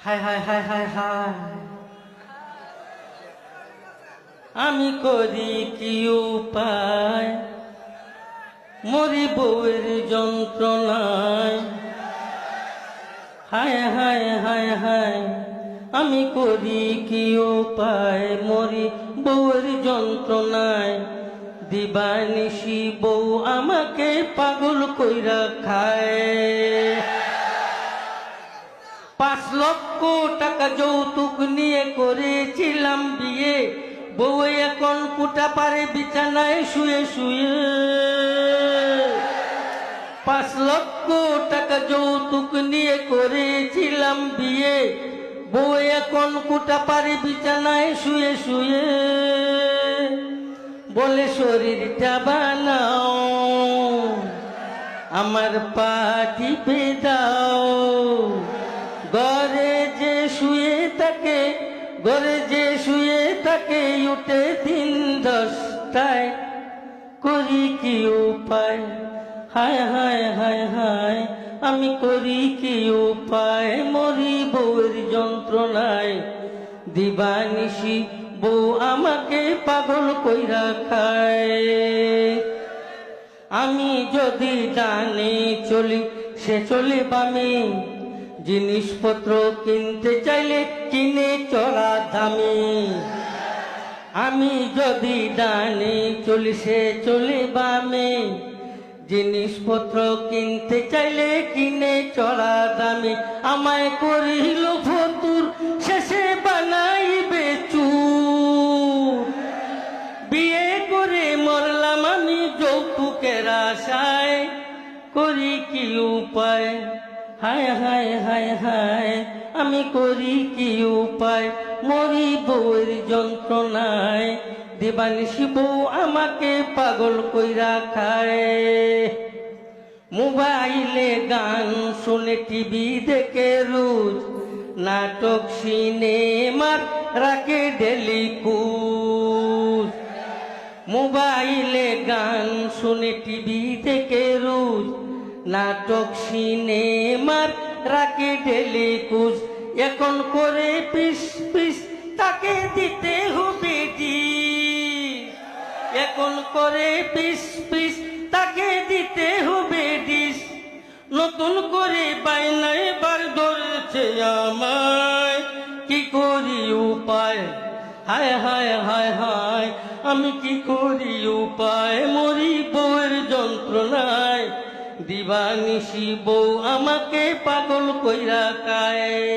হায় হায় হায় হায় হায়, আমি করি কি উপায়, মরি বউয়ের যন্ত্রণায়। হায় হায় হায় হায়, আমি করি কি উপায়, মরি বউয়ের যন্ত্রণায়। দিবানিশি বউ আমাকে পাগল কইরা খায়। 5 লক্ষ টাকা যৌতুক নিয়ে করেছিলাম বিয়ে, বউ এখন কুটা পারে বিছানায় শুয়ে শুয়ে। 5 লক্ষ টাকা যৌতুক নিয়ে করেছিলাম বিয়ে, বউ এখন কুটা পারে বিছানায় শুয়ে শুয়ে। বলে শরীরটা বানাও, আমার পা টিপে দাও। ঘরে যে শুয়ে থাকে, ঘরে যে শুয়ে থাকে, উঠে 10টায়। করি কি উপায়, হায় হায় হায় হায়, আমি করি কি উপায়, মরি বউয়ের যন্ত্রণায়। দিবানিশি বউ আমাকে পাগল কইরা খায়। আমি যদি ডানে চলি, সে চলে বামে। জিনিসপত্র কিনতে চাইলে কিনে চড়া দামে। আমি যদি ডানে চলি, সে চলে বামে। জিনিসপত্র কিনতে চাইলে কিনে চড়া দামে। আমায় করিল ফতুর, শেষে বানাইবে চুর। বিয়ে করে মরলাম আমি যৌতুকের আশায়। করি কি উপায়, হায় হায় হায় হায়, আমি করি কি উপায়, মরি বউয়ের যন্ত্রণায়। দিবানিশি বউ আমাকে পাগল কইরা খায়। মোবাইলে গান শুনে, টিভি দেখে রোজ, নাটক সিনেমার রাখে ডেলি কুজ। মোবাইলে গান শুনে, টিভি দেখে রোজ, নাটক সিনেমার রাখে ডেলি কুজ। এখন করে পিস পিস, তাকে দিতে হবে ডিশ। এখন করে পিস পিস, তাকে দিতে হবে ডিশ। নতুন করে বাইনা এবার ধরেছে আমায়, কি করি উপায়, হায় হায় হায় হায়, আমি কি করি উপায়, মরি বউয়ের যন্ত্রণায়। দিবানিশি বউ আমাকে পাগল কইরা খায়।